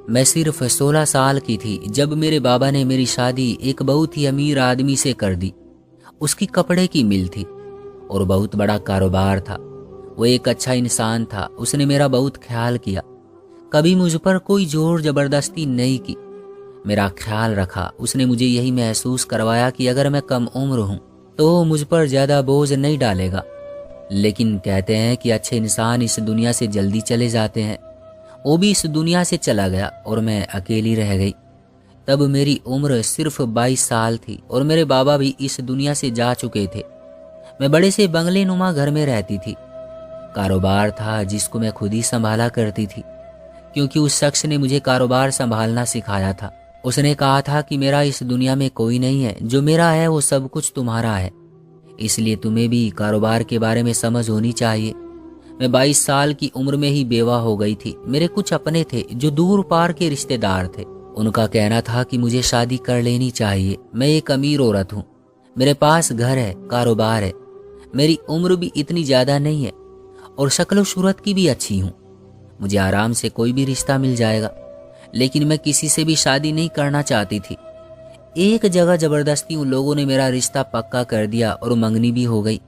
मैं सिर्फ 16 साल की थी जब मेरे बाबा ने मेरी शादी एक बहुत ही अमीर आदमी से कर दी। उसकी कपड़े की मिल थी और बहुत बड़ा कारोबार था। वो एक अच्छा इंसान था, उसने मेरा बहुत ख्याल किया, कभी मुझ पर कोई जोर जबरदस्ती नहीं की, मेरा ख्याल रखा। उसने मुझे यही महसूस करवाया कि अगर मैं कम उम्र हूँ तो मुझ पर ज़्यादा बोझ नहीं डालेगा। लेकिन कहते हैं कि अच्छे इंसान इस दुनिया से जल्दी चले जाते हैं। वो भी इस दुनिया से चला गया और मैं अकेली रह गई। तब मेरी उम्र सिर्फ 22 साल थी और मेरे बाबा भी इस दुनिया से जा चुके थे। मैं बड़े से बंगले नुमा घर में रहती थी। कारोबार था जिसको मैं खुद ही संभाला करती थी, क्योंकि उस शख्स ने मुझे कारोबार संभालना सिखाया था। उसने कहा था कि मेरा इस दुनिया में कोई नहीं है, जो मेरा है वो सब कुछ तुम्हारा है, इसलिए तुम्हें भी कारोबार के बारे में समझ होनी चाहिए। मैं 22 साल की उम्र में ही बेवा हो गई थी। मेरे कुछ अपने थे जो दूर पार के रिश्तेदार थे। उनका कहना था कि मुझे शादी कर लेनी चाहिए। मैं एक अमीर औरत हूँ, मेरे पास घर है, कारोबार है, मेरी उम्र भी इतनी ज़्यादा नहीं है और शक्ल सूरत की भी अच्छी हूँ, मुझे आराम से कोई भी रिश्ता मिल जाएगा। लेकिन मैं किसी से भी शादी नहीं करना चाहती थी। एक जगह ज़बरदस्ती उन लोगों ने मेरा रिश्ता पक्का कर दिया और मंगनी भी हो गई।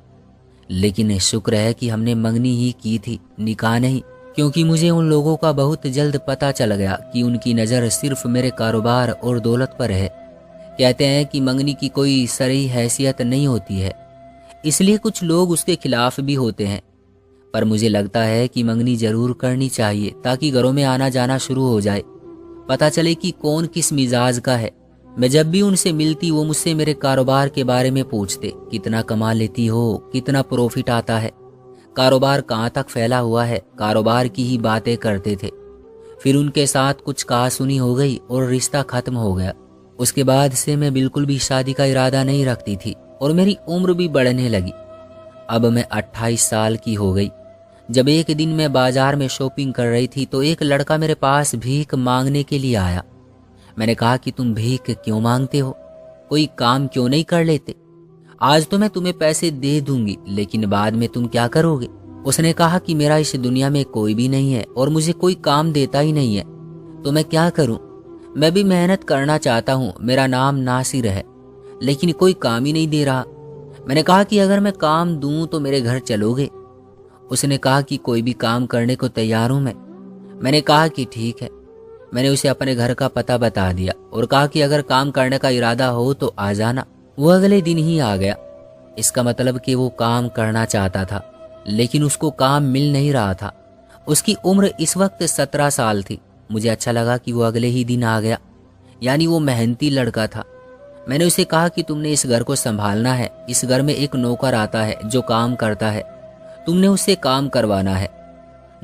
लेकिन शुक्र है कि हमने मंगनी ही की थी, निकाह नहीं, क्योंकि मुझे उन लोगों का बहुत जल्द पता चल गया कि उनकी नज़र सिर्फ मेरे कारोबार और दौलत पर है। कहते हैं कि मंगनी की कोई शरई हैसियत नहीं होती है, इसलिए कुछ लोग उसके खिलाफ भी होते हैं। पर मुझे लगता है कि मंगनी जरूर करनी चाहिए ताकि घरों में आना जाना शुरू हो जाए, पता चले कि कौन किस मिजाज का है। मैं जब भी उनसे मिलती वो मुझसे मेरे कारोबार के बारे में पूछते, कितना कमा लेती हो, कितना प्रॉफिट आता है, कारोबार कहाँ तक फैला हुआ है, कारोबार की ही बातें करते थे। फिर उनके साथ कुछ कहा सुनी हो गई और रिश्ता खत्म हो गया। उसके बाद से मैं बिल्कुल भी शादी का इरादा नहीं रखती थी और मेरी उम्र भी बढ़ने लगी। अब मैं 28 साल की हो गई। जब एक दिन मैं बाजार में शॉपिंग कर रही थी तो एक लड़का मेरे पास भीख मांगने के लिए आया। मैंने कहा कि तुम भीख क्यों मांगते हो, कोई काम क्यों नहीं कर लेते? आज तो मैं तुम्हें पैसे दे दूंगी, लेकिन बाद में तुम क्या करोगे? उसने कहा कि मेरा इस दुनिया में कोई भी नहीं है और मुझे कोई काम देता ही नहीं है, तो मैं क्या करूं? मैं भी मेहनत करना चाहता हूं, मेरा नाम नासिर है, लेकिन कोई काम ही नहीं दे रहा। मैंने कहा कि अगर मैं काम दूं तो मेरे घर चलोगे? उसने कहा कि कोई भी काम करने को तैयार हूं मैं। मैंने कहा कि ठीक है। मैंने उसे अपने घर का पता बता दिया और कहा कि अगर काम करने का इरादा हो तो आ जाना। वो अगले दिन ही आ गया। इसका मतलब कि वो काम करना चाहता था, लेकिन उसको काम मिल नहीं रहा था। उसकी उम्र इस वक्त 17 साल थी। मुझे अच्छा लगा कि वो अगले ही दिन आ गया, यानी वो मेहनती लड़का था। मैंने उसे कहा कि तुमने इस घर को संभालना है, इस घर में एक नौकर आता है जो काम करता है, तुमने उससे काम करवाना है,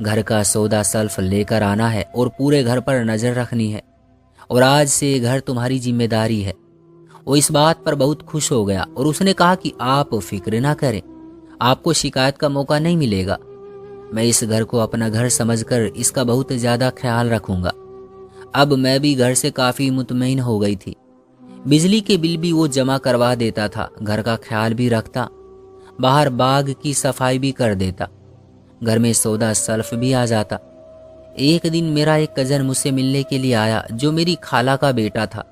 घर का सौदा सल्फ लेकर आना है और पूरे घर पर नजर रखनी है, और आज से घर तुम्हारी जिम्मेदारी है। वो इस बात पर बहुत खुश हो गया और उसने कहा कि आप फिक्र ना करें, आपको शिकायत का मौका नहीं मिलेगा। मैं इस घर को अपना घर समझकर इसका बहुत ज़्यादा ख्याल रखूंगा। अब मैं भी घर से काफ़ी मुतमईन हो गई थी। बिजली के बिल भी वो जमा करवा देता था, घर का ख्याल भी रखता, बाहर बाग की सफाई भी कर देता, घर में सौदा सल्फ भी आ जाता। एक दिन मेरा एक कज़न मुझसे मिलने के लिए आया जो मेरी खाला का बेटा था।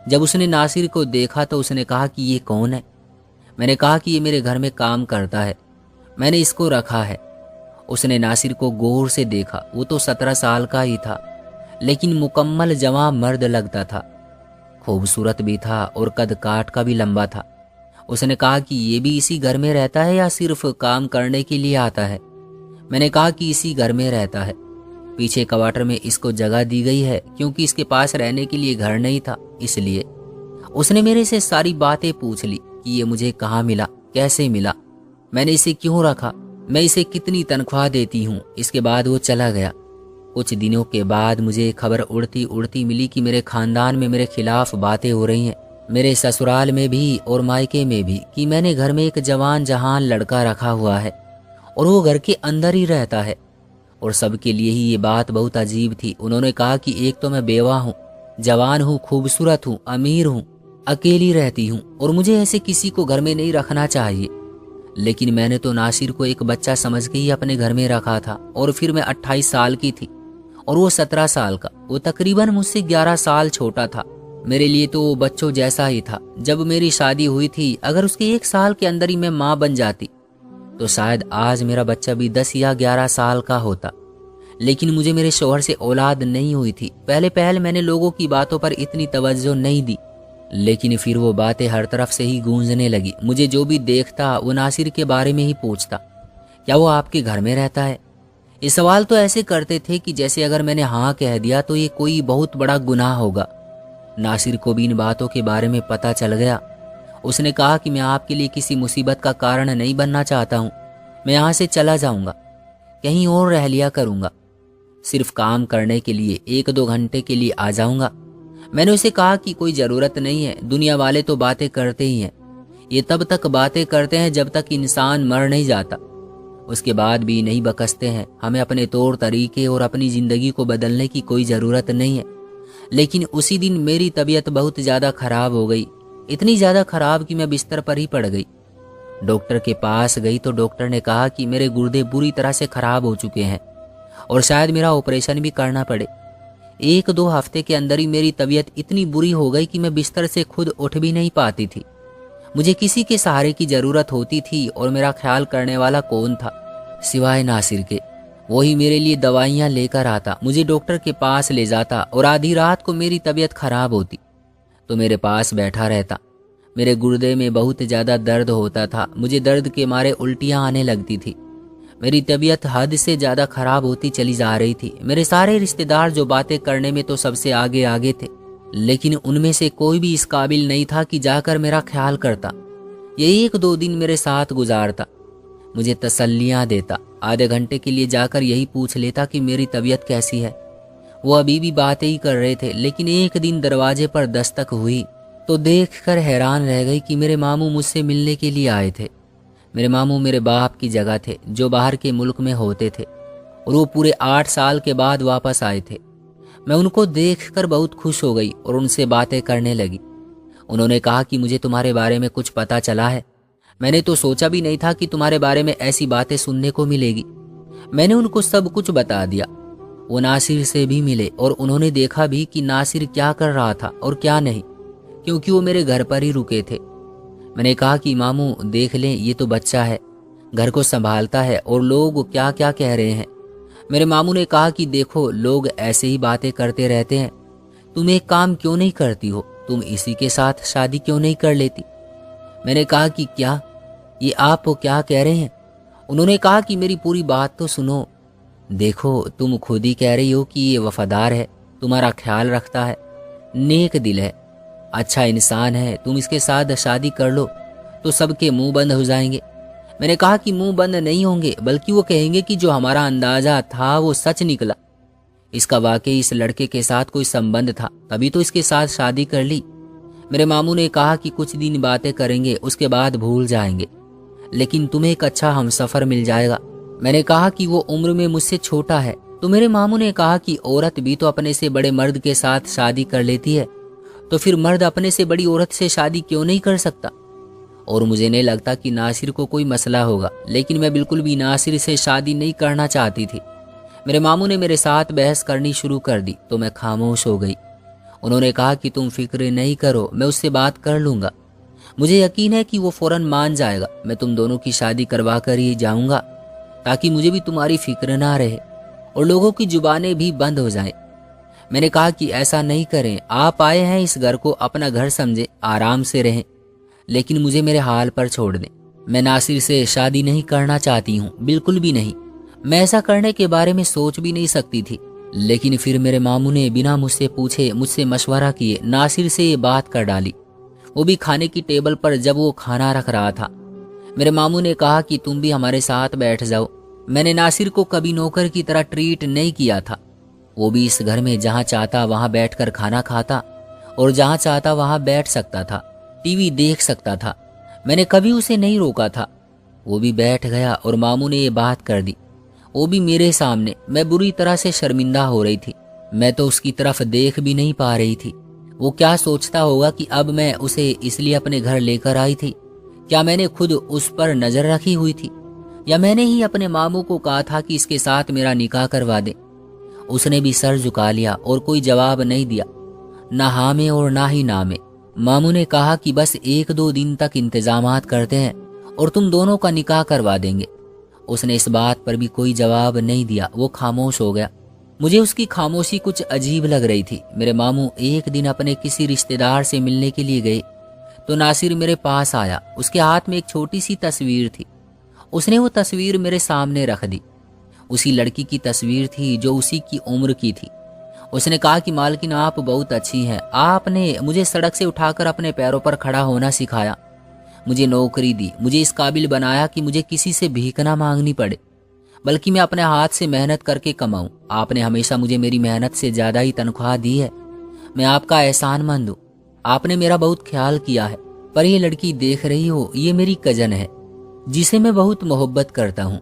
जब उसने नासिर को देखा तो उसने कहा कि ये कौन है? मैंने कहा कि ये मेरे घर में काम करता है, मैंने इसको रखा है। उसने नासिर को गौर से देखा। वो तो 17 साल का ही था, लेकिन मुकम्मल जवां मर्द लगता था, खूबसूरत भी था और कद काठ का भी लंबा था। उसने कहा कि ये भी इसी घर में रहता है या सिर्फ काम करने के लिए आता है? मैंने कहा कि इसी घर में रहता है, पीछे क्वार्टर में इसको जगह दी गई है क्योंकि इसके पास रहने के लिए घर नहीं था, इसलिए। उसने मेरे से सारी बातें पूछ ली कि ये मुझे कहाँ मिला, कैसे मिला, मैंने इसे क्यों रखा, मैं इसे कितनी तनख्वाह देती हूँ। इसके बाद वो चला गया। कुछ दिनों के बाद मुझे खबर उड़ती उड़ती मिली कि मेरे खानदान में मेरे खिलाफ बातें हो रही हैं, मेरे ससुराल में भी और मायके में भी, कि मैंने घर में एक जवान जहान लड़का रखा हुआ है और वो घर के अंदर ही रहता है। और सबके लिए ही ये बात बहुत अजीब थी। उन्होंने कहा कि एक तो मैं बेवा हूँ, जवान हूँ, खूबसूरत हूँ, अमीर हूँ, अकेली रहती हूँ और मुझे ऐसे किसी को घर में नहीं रखना चाहिए। लेकिन मैंने तो नासिर को एक बच्चा समझ के ही अपने घर में रखा था और फिर मैं 28 साल की थी और वो 17 साल का। वो तकरीबन मुझसे 11 साल छोटा था। मेरे लिए तो वो बच्चों जैसा ही था। जब मेरी शादी हुई थी, अगर उसके 1 साल के अंदर ही मैं माँ बन जाती तो शायद आज मेरा बच्चा भी 10 या 11 साल का होता। लेकिन मुझे मेरे शौहर से औलाद नहीं हुई थी। पहले पहल मैंने लोगों की बातों पर इतनी तवज्जो नहीं दी, लेकिन फिर वो बातें हर तरफ से ही गूंजने लगी। मुझे जो भी देखता वो नासिर के बारे में ही पूछता, क्या वो आपके घर में रहता है? ये सवाल तो ऐसे करते थे कि जैसे अगर मैंने हाँ कह दिया तो ये कोई बहुत बड़ा गुनाह होगा। नासिर को भी इन बातों के बारे में पता चल गया। उसने कहा कि मैं आपके लिए किसी मुसीबत का कारण नहीं बनना चाहता हूँ। मैं यहाँ से चला जाऊँगा, कहीं और रह लिया करूँगा, सिर्फ काम करने के लिए 1-2 घंटे के लिए आ जाऊँगा। मैंने उसे कहा कि कोई ज़रूरत नहीं है, दुनिया वाले तो बातें करते ही हैं। ये तब तक बातें करते हैं जब तक इंसान मर नहीं जाता, उसके बाद भी नहीं बकसते हैं। हमें अपने तौर तरीके और अपनी ज़िंदगी को बदलने की कोई ज़रूरत नहीं है। लेकिन उसी दिन मेरी तबीयत बहुत ज़्यादा ख़राब हो गई, इतनी ज़्यादा ख़राब कि मैं बिस्तर पर ही पड़ गई। डॉक्टर के पास गई तो डॉक्टर ने कहा कि मेरे गुर्दे बुरी तरह से ख़राब हो चुके हैं और शायद मेरा ऑपरेशन भी करना पड़े। 1-2 हफ्ते के अंदर ही मेरी तबीयत इतनी बुरी हो गई कि मैं बिस्तर से खुद उठ भी नहीं पाती थी। मुझे किसी के सहारे की ज़रूरत होती थी और मेरा ख्याल करने वाला कौन था सिवाय नासिर के। वही मेरे लिए दवाइयाँ लेकर आता, मुझे डॉक्टर के पास ले जाता और आधी रात को मेरी तबीयत ख़राब होती तो मेरे पास बैठा रहता। मेरे गुर्दे में बहुत ज़्यादा दर्द होता था। मुझे दर्द के मारे उल्टियाँ आने लगती थी। मेरी तबीयत हद से ज़्यादा ख़राब होती चली जा रही थी। मेरे सारे रिश्तेदार जो बातें करने में तो सबसे आगे आगे थे, लेकिन उनमें से कोई भी इस काबिल नहीं था कि जाकर मेरा ख्याल करता। ये 1-2 दिन मेरे साथ गुजारता, मुझे तसल्लियाँ देता, आधे घंटे के लिए जाकर यही पूछ लेता कि मेरी तबीयत कैसी है। वो अभी भी बातें ही कर रहे थे। लेकिन एक दिन दरवाजे पर दस्तक हुई तो देखकर हैरान रह गई कि मेरे मामू मुझसे मिलने के लिए आए थे। मेरे मामू मेरे बाप की जगह थे जो बाहर के मुल्क में होते थे और वो पूरे 8 साल के बाद वापस आए थे। मैं उनको देखकर बहुत खुश हो गई और उनसे बातें करने लगी। उन्होंने कहा कि मुझे तुम्हारे बारे में कुछ पता चला है। मैंने तो सोचा भी नहीं था कि तुम्हारे बारे में ऐसी बातें सुनने को मिलेगी। मैंने उनको सब कुछ बता दिया। वो नासिर से भी मिले और उन्होंने देखा भी कि नासिर क्या कर रहा था और क्या नहीं, क्योंकि वो मेरे घर पर ही रुके थे। मैंने कहा कि मामू देख लें, ये तो बच्चा है, घर को संभालता है और लोग क्या क्या कह रहे हैं। मेरे मामू ने कहा कि देखो, लोग ऐसे ही बातें करते रहते हैं, तुम एक काम क्यों नहीं करती हो, तुम इसी के साथ शादी क्यों नहीं कर लेती। मैंने कहा कि क्या, ये आप क्या कह रहे हैं। उन्होंने कहा कि मेरी पूरी बात तो सुनो। देखो, तुम खुद ही कह रही हो कि ये वफादार है, तुम्हारा ख्याल रखता है, नेक दिल है, अच्छा इंसान है, तुम इसके साथ शादी कर लो तो सबके मुंह बंद हो जाएंगे। मैंने कहा कि मुंह बंद नहीं होंगे, बल्कि वो कहेंगे कि जो हमारा अंदाजा था वो सच निकला। इसका वाकई इस लड़के के साथ कोई संबंध था, तभी तो इसके साथ शादी कर ली। मेरे मामू ने कहा कि कुछ दिन बातें करेंगे, उसके बाद भूल जाएंगे, लेकिन तुम्हें एक अच्छा हमसफर मिल जाएगा। मैंने कहा कि वो उम्र में मुझसे छोटा है। तो मेरे मामू ने कहा कि औरत भी तो अपने से बड़े मर्द के साथ शादी कर लेती है, तो फिर मर्द अपने से बड़ी औरत से शादी क्यों नहीं कर सकता। और मुझे नहीं लगता कि नासिर को कोई मसला होगा, लेकिन मैं बिल्कुल भी नासिर से शादी नहीं करना चाहती थी। मेरे मामू ने मेरे साथ बहस करनी शुरू कर दी तो मैं खामोश हो गई। उन्होंने कहा कि तुम फिक्र नहीं करो, मैं उससे बात कर लूँगा, मुझे यकीन है कि वो फ़ौरन मान जाएगा। मैं तुम दोनों की शादी करवा कर ही जाऊँगा ताकि मुझे भी तुम्हारी फिक्र ना रहे और लोगों की जुबानें भी बंद हो जाएं। मैंने कहा कि ऐसा नहीं करें, आप आए हैं इस घर को अपना घर समझे, आराम से रहें, लेकिन मुझे मेरे हाल पर छोड़ दें। मैं नासिर से शादी नहीं करना चाहती हूँ, बिल्कुल भी नहीं। मैं ऐसा करने के बारे में सोच भी नहीं सकती थी, लेकिन फिर मेरे मामू ने बिना मुझसे पूछे, मुझसे मशवरा किए नासिर से ये बात कर डाली, वो भी खाने की टेबल पर जब वो खाना रख रहा था। मेरे मामू ने कहा कि तुम भी हमारे साथ बैठ जाओ। मैंने नासिर को कभी नौकर की तरह ट्रीट नहीं किया था। वो भी इस घर में जहाँ चाहता वहाँ बैठकर खाना खाता और जहाँ चाहता वहाँ बैठ सकता था, टीवी देख सकता था। मैंने कभी उसे नहीं रोका था। वो भी बैठ गया और मामू ने ये बात कर दी, वो भी मेरे सामने। मैं बुरी तरह से शर्मिंदा हो रही थी। मैं तो उसकी तरफ देख भी नहीं पा रही थी। वो क्या सोचता होगा कि अब मैं उसे इसलिए अपने घर लेकर आई थी। क्या मैंने खुद उस पर नजर रखी हुई थी, या मैंने ही अपने मामू को कहा था कि इसके साथ मेरा निकाह करवा दे। उसने भी सर झुका लिया और कोई जवाब नहीं दिया, ना हाँ में और ना ही ना में। मामू ने कहा कि बस 1-2 दिन तक इंतजामात करते हैं और तुम दोनों का निकाह करवा देंगे। उसने इस बात पर भी कोई जवाब नहीं दिया, वो खामोश हो गया। मुझे उसकी खामोशी कुछ अजीब लग रही थी। मेरे मामू एक दिन अपने किसी रिश्तेदार से मिलने के लिए गए तो नासिर मेरे पास आया। उसके हाथ में एक छोटी सी तस्वीर थी। उसने वो तस्वीर मेरे सामने रख दी। उसी लड़की की तस्वीर थी जो उसी की उम्र की थी। उसने कहा कि मालकिन, आप बहुत अच्छी हैं। आपने मुझे सड़क से उठाकर अपने पैरों पर खड़ा होना सिखाया, मुझे नौकरी दी, मुझे इस काबिल बनाया कि मुझे किसी से भीख ना मांगनी पड़े, बल्कि मैं अपने हाथ से मेहनत करके कमाऊं। आपने हमेशा मुझे मेरी मेहनत से ज़्यादा ही तनख्वाह दी है। मैं आपका एहसानमंद हूँ। आपने मेरा बहुत ख्याल किया है। पर ये लड़की देख रही हो, ये मेरी कजन है जिसे मैं बहुत मोहब्बत करता हूँ।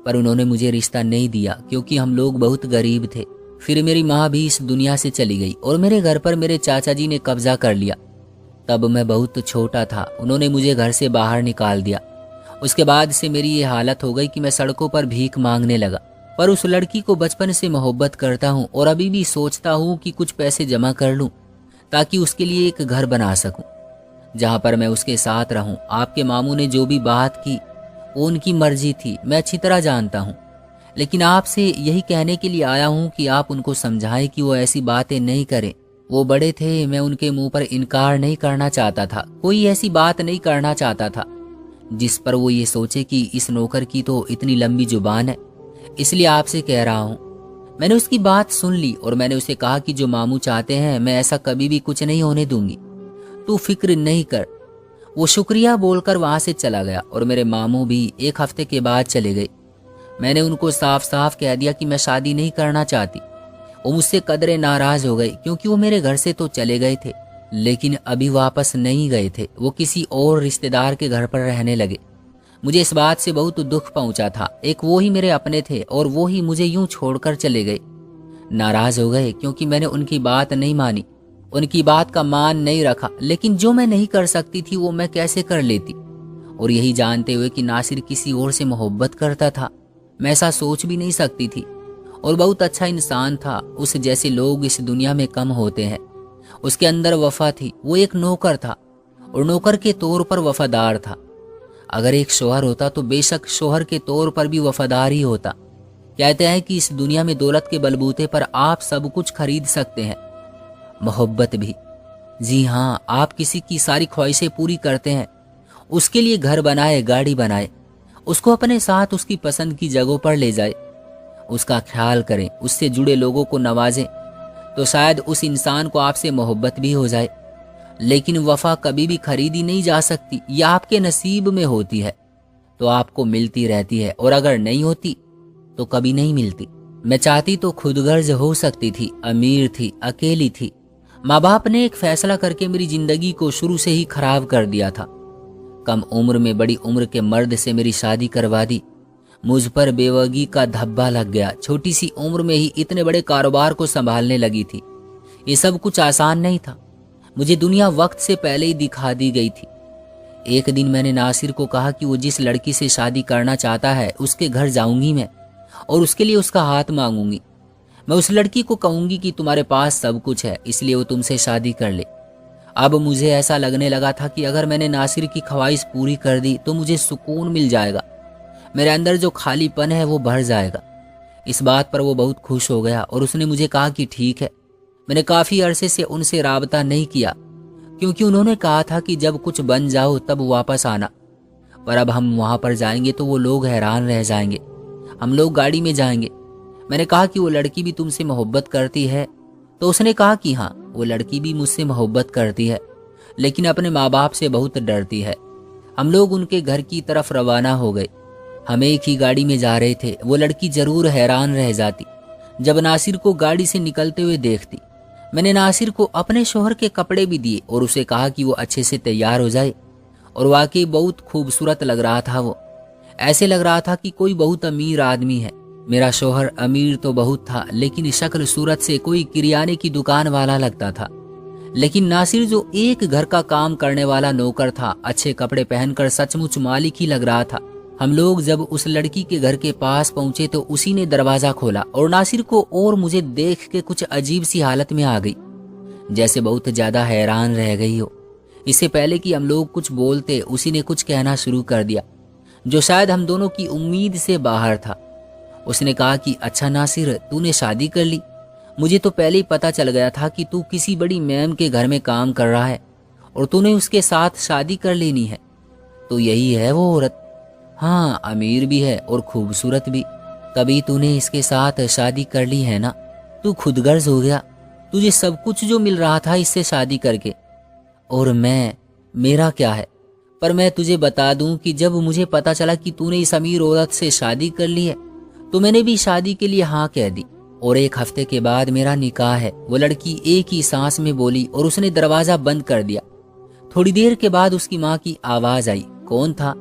पर उन्होंने मुझे रिश्ता नहीं दिया क्योंकि हम लोग बहुत गरीब थे। फिर मेरी माँ भी इस दुनिया से चली गई और मेरे घर पर मेरे चाचा जी ने कब्जा कर लिया। तब मैं बहुत छोटा था, उन्होंने मुझे घर से बाहर निकाल दिया। उसके बाद से मेरी ये हालत हो गई कि मैं सड़कों पर भीख मांगने लगा। पर उस लड़की को बचपन से मोहब्बत करता हूँ और अभी भी सोचता हूँ कि कुछ पैसे जमा कर लूँ ताकि उसके लिए एक घर बना सकूँ जहाँ पर मैं उसके साथ रहूँ। आपके मामू ने जो भी बात की वो उनकी मर्जी थी, मैं अच्छी तरह जानता हूँ। लेकिन आपसे यही कहने के लिए आया हूँ कि आप उनको समझाएं कि वो ऐसी बातें नहीं करें। वो बड़े थे, मैं उनके मुंह पर इनकार नहीं करना चाहता था। कोई ऐसी बात नहीं करना चाहता था जिस पर वो ये सोचे कि इस नौकर की तो इतनी लंबी जुबान है, इसलिए आपसे कह रहा हूँ। मैंने उसकी बात सुन ली और मैंने उसे कहा कि जो मामू चाहते हैं मैं ऐसा कभी भी कुछ नहीं होने दूंगी, तू फिक्र नहीं कर। वो शुक्रिया बोलकर वहां से चला गया और मेरे मामू भी 1 हफ्ते के बाद चले गए। मैंने उनको साफ साफ कह दिया कि मैं शादी नहीं करना चाहती। वो मुझसे कदरे नाराज हो गए क्योंकि वो मेरे घर से तो चले गए थे लेकिन अभी वापस नहीं गए थे। वो किसी और रिश्तेदार के घर पर रहने लगे। मुझे इस बात से बहुत दुख पहुंचा था। एक वो ही मेरे अपने थे और वो ही मुझे यूं छोड़कर चले गए। नाराज हो गए क्योंकि मैंने उनकी बात नहीं मानी, उनकी बात का मान नहीं रखा। लेकिन जो मैं नहीं कर सकती थी वो मैं कैसे कर लेती। और यही जानते हुए कि नासिर किसी और से मोहब्बत करता था, मैं ऐसा सोच भी नहीं सकती थी। और बहुत अच्छा इंसान था। उस जैसे लोग इस दुनिया में कम होते हैं। उसके अंदर वफा थी। वो एक नौकर था और नौकर के तौर पर वफादार था। अगर एक शोहर होता तो बेशक शोहर के तौर पर भी वफादार ही होता। कहते हैं कि इस दुनिया में दौलत के बलबूते पर आप सब कुछ खरीद सकते हैं, मोहब्बत भी। जी हाँ, आप किसी की सारी ख्वाहिशें पूरी करते हैं, उसके लिए घर बनाए, गाड़ी बनाए, उसको अपने साथ उसकी पसंद की जगहों पर ले जाए, उसका ख्याल करें, उससे जुड़े लोगों को नवाजें, तो शायद उस इंसान को आपसे मोहब्बत भी हो जाए। लेकिन वफा कभी भी खरीदी नहीं जा सकती। यह आपके नसीब में होती है तो आपको मिलती रहती है और अगर नहीं होती तो कभी नहीं मिलती। मैं चाहती तो खुदगर्ज हो सकती थी, अमीर थी, अकेली थी। माँ बाप ने एक फैसला करके मेरी जिंदगी को शुरू से ही खराब कर दिया था। कम उम्र में बड़ी उम्र के मर्द से मेरी शादी करवा दी। मुझ पर बेवगी का धब्बा लग गया। छोटी सी उम्र में ही इतने बड़े कारोबार को संभालने लगी थी। ये सब कुछ आसान नहीं था। मुझे दुनिया वक्त से पहले ही दिखा दी गई थी। एक दिन मैंने नासिर को कहा कि वो जिस लड़की से शादी करना चाहता है उसके घर जाऊंगी मैं और उसके लिए उसका हाथ मांगूंगी। मैं उस लड़की को कहूंगी कि तुम्हारे पास सब कुछ है इसलिए वो तुमसे शादी कर ले। अब मुझे ऐसा लगने लगा था कि अगर मैंने नासिर की ख्वाहिश पूरी कर दी तो मुझे सुकून मिल जाएगा, मेरे अंदर जो खालीपन है वो भर जाएगा। इस बात पर वो बहुत खुश हो गया और उसने मुझे कहा कि ठीक है। मैंने काफ़ी अरसे से उनसे राबता नहीं किया क्योंकि उन्होंने कहा था कि जब कुछ बन जाओ तब वापस आना। पर अब हम वहाँ पर जाएंगे तो वो लोग हैरान रह जाएंगे। हम लोग गाड़ी में जाएंगे। मैंने कहा कि वो लड़की भी तुमसे मोहब्बत करती है? तो उसने कहा कि हाँ, वो लड़की भी मुझसे मोहब्बत करती है लेकिन अपने माँ बाप से बहुत डरती है। हम लोग उनके घर की तरफ रवाना हो गए। हम एक ही गाड़ी में जा रहे थे। वो लड़की जरूर हैरान रह जाती जब नासिर को गाड़ी से निकलते हुए देखती। मैंने नासिर को अपने शोहर के कपड़े भी दिए और उसे कहा कि वो अच्छे से तैयार हो जाए। और वाकई बहुत खूबसूरत लग रहा था वो। ऐसे लग रहा था कि कोई बहुत अमीर आदमी है। मेरा शोहर अमीर तो बहुत था लेकिन शक्ल सूरत से कोई किरियाने की दुकान वाला लगता था। लेकिन नासिर जो एक घर का काम करने वाला नौकर था, अच्छे कपड़े पहनकर सचमुच मालिक ही लग रहा था। हम लोग जब उस लड़की के घर के पास पहुंचे तो उसी ने दरवाजा खोला और नासिर को और मुझे देख के कुछ अजीब सी हालत में आ गई, जैसे बहुत ज्यादा हैरान रह गई हो। इससे पहले कि हम लोग कुछ बोलते उसी ने कुछ कहना शुरू कर दिया जो शायद हम दोनों की उम्मीद से बाहर था। उसने कहा कि अच्छा नासिर, तूने शादी कर ली। मुझे तो पहले ही पता चल गया था कि तू किसी बड़ी मैम के घर में काम कर रहा है और तूने उसके साथ शादी कर लेनी है। तो यही है वो औरत। हाँ, अमीर भी है और खूबसूरत भी, तभी तूने इसके साथ शादी कर ली है ना। तू खुदगर्ज हो गया, तुझे सब कुछ जो मिल रहा था इससे शादी करके। और मेरा क्या है? पर मैं तुझे बता दूं कि जब मुझे पता चला कि तूने इस अमीर औरत से शादी कर ली है तो मैंने भी शादी के लिए हाँ कह दी और 1 हफ्ते के बाद मेरा निकाह है। वो लड़की एक ही सांस में बोली और उसने दरवाजा बंद कर दिया। थोड़ी देर के बाद उसकी माँ की आवाज आई, कौन था?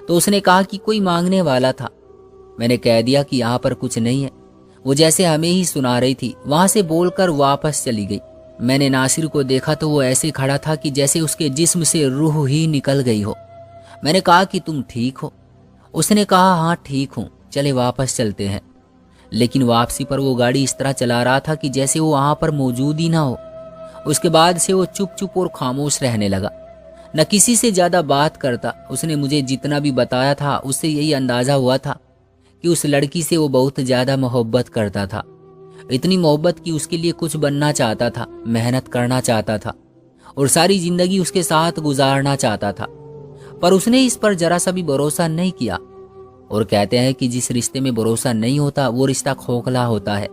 तो उसने कहा कि कोई मांगने वाला था। मैंने कह दिया कि यहाँ पर कुछ नहीं है। वो जैसे हमें ही सुना रही थी, वहां से बोलकर वापस चली गई। मैंने नासिर को देखा तो वो ऐसे खड़ा था कि जैसे उसके जिस्म से रूह ही निकल गई हो। मैंने कहा कि तुम ठीक हो? उसने कहा हाँ ठीक हूँ, चले वापस चलते हैं। लेकिन वापसी पर वो गाड़ी इस तरह चला रहा था कि जैसे वो वहां पर मौजूद ही ना हो। उसके बाद से वो चुप चुप और खामोश रहने लगा, न किसी से ज्यादा बात करता। उसने मुझे जितना भी बताया था उससे यही अंदाजा हुआ था कि उस लड़की से वो बहुत ज्यादा मोहब्बत करता था। इतनी मोहब्बत कि उसके लिए कुछ बनना चाहता था, मेहनत करना चाहता था और सारी जिंदगी उसके साथ गुजारना चाहता था। पर उसने इस पर जरा सा भी भरोसा नहीं किया। और कहते हैं कि जिस रिश्ते में भरोसा नहीं होता वो रिश्ता खोखला होता है।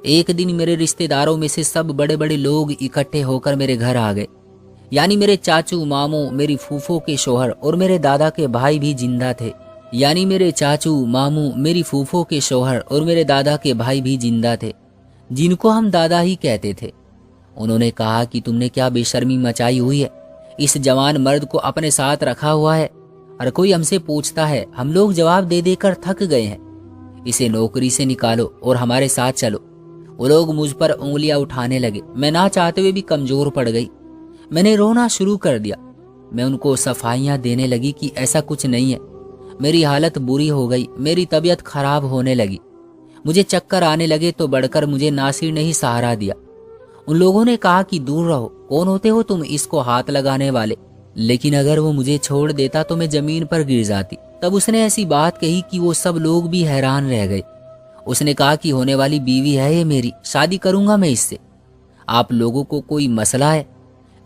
एक दिन मेरे रिश्तेदारों में से सब बड़े बड़े लोग इकट्ठे होकर मेरे घर आ गए, यानी मेरे चाचू, मामू, मेरी फूफो के शोहर और मेरे दादा के भाई भी जिंदा थे। यानी मेरे चाचू, मामू, मेरी फूफो के शोहर और मेरे दादा के भाई भी जिंदा थे, जिनको हम दादा ही कहते थे। उन्होंने कहा कि तुमने क्या बेशर्मी मचाई हुई है, इस जवान मर्द को अपने साथ रखा हुआ है। और कोई हमसे पूछता है, हम लोग जवाब दे देकर थक गए हैं। इसे नौकरी से निकालो और हमारे साथ चलो। वो लोग मुझ पर उंगलियां उठाने लगे। मैं ना चाहते हुए भी कमजोर पड़ गई। मैंने रोना शुरू कर दिया। मैं उनको सफाइयां देने लगी कि ऐसा कुछ नहीं है। मेरी हालत बुरी हो गई, मेरी तबीयत खराब होने लगी, मुझे चक्कर आने लगे। तो बढ़कर मुझे नासिर ने ही सहारा दिया। उन लोगों ने कहा कि दूर रहो, कौन होते हो तुम इसको हाथ लगाने वाले। लेकिन अगर वो मुझे छोड़ देता तो मैं जमीन पर गिर जाती। तब उसने ऐसी बात कही कि वो सब लोग भी हैरान रह गए। उसने कहा कि होने वाली बीवी है ये मेरी, शादी करूंगा मैं इससे। आप लोगों को कोई मसला है?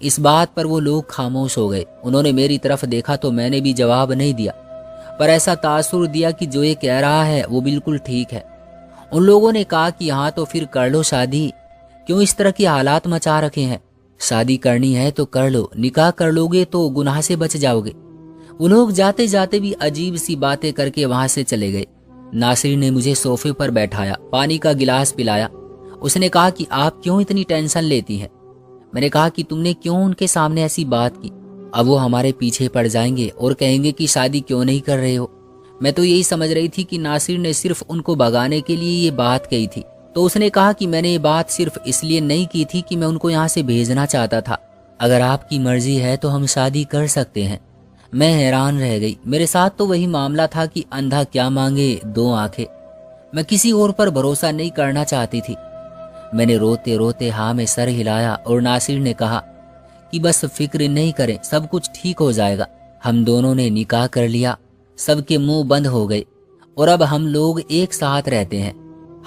इस बात पर वो लोग खामोश हो गए। उन्होंने मेरी तरफ देखा तो मैंने भी जवाब नहीं दिया, पर ऐसा तासुर दिया कि जो ये कह रहा है वो बिल्कुल ठीक है। उन लोगों ने कहा कि हाँ तो फिर कर लो शादी, क्यों इस तरह के हालात मचा रखे हैं। शादी करनी है तो कर लो, निकाह कर लोगे तो गुनाह से बच जाओगे। वो लोग जाते जाते भी अजीब सी बातें करके वहां से चले गए। नासिर ने मुझे सोफे पर बैठाया, पानी का गिलास पिलाया। उसने कहा कि आप क्यों इतनी टेंशन लेती हैं। मैंने कहा कि तुमने क्यों उनके सामने ऐसी बात की। अब वो हमारे पीछे पड़ जाएंगे और कहेंगे कि शादी क्यों नहीं कर रहे हो। मैं तो यही समझ रही थी कि नासिर ने सिर्फ उनको भगाने के लिए ये बात कही थी। तो उसने कहा कि मैंने ये बात सिर्फ इसलिए नहीं की थी कि मैं उनको यहाँ से भेजना चाहता था। अगर आपकी मर्जी है तो हम शादी कर सकते हैं। मैं हैरान रह गई। मेरे साथ तो वही मामला था कि अंधा क्या मांगे 2 आंखें। मैं किसी और पर भरोसा नहीं करना चाहती थी। मैंने रोते रोते हाँ में सर हिलाया और नासिर ने कहा कि बस फिक्र नहीं करें, सब कुछ ठीक हो जाएगा। हम दोनों ने निकाह कर लिया। सबके मुंह बंद हो गए और अब हम लोग एक साथ रहते हैं।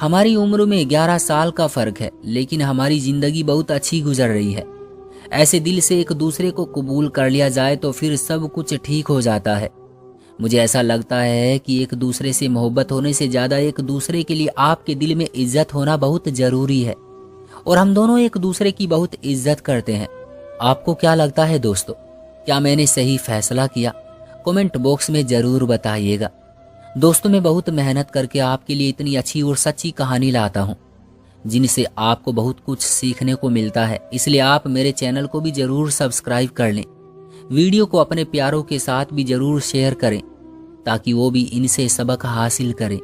हमारी उम्र में 11 साल का फर्क है, लेकिन हमारी जिंदगी बहुत अच्छी गुजर रही है। ऐसे दिल से एक दूसरे को कबूल कर लिया जाए तो फिर सब कुछ ठीक हो जाता है। मुझे ऐसा लगता है कि एक दूसरे से मोहब्बत होने से ज्यादा एक दूसरे के लिए आपके दिल में इज्जत होना बहुत जरूरी है, और हम दोनों एक दूसरे की बहुत इज्जत करते हैं। आपको क्या लगता है दोस्तों, क्या मैंने सही फैसला किया? कमेंट बॉक्स में जरूर बताइएगा। दोस्तों, मैं बहुत मेहनत करके आपके लिए इतनी अच्छी और सच्ची कहानी लाता हूँ जिनसे आपको बहुत कुछ सीखने को मिलता है। इसलिए आप मेरे चैनल को भी जरूर सब्सक्राइब कर लें। वीडियो को अपने प्यारों के साथ भी जरूर शेयर करें ताकि वो भी इनसे सबक हासिल करें।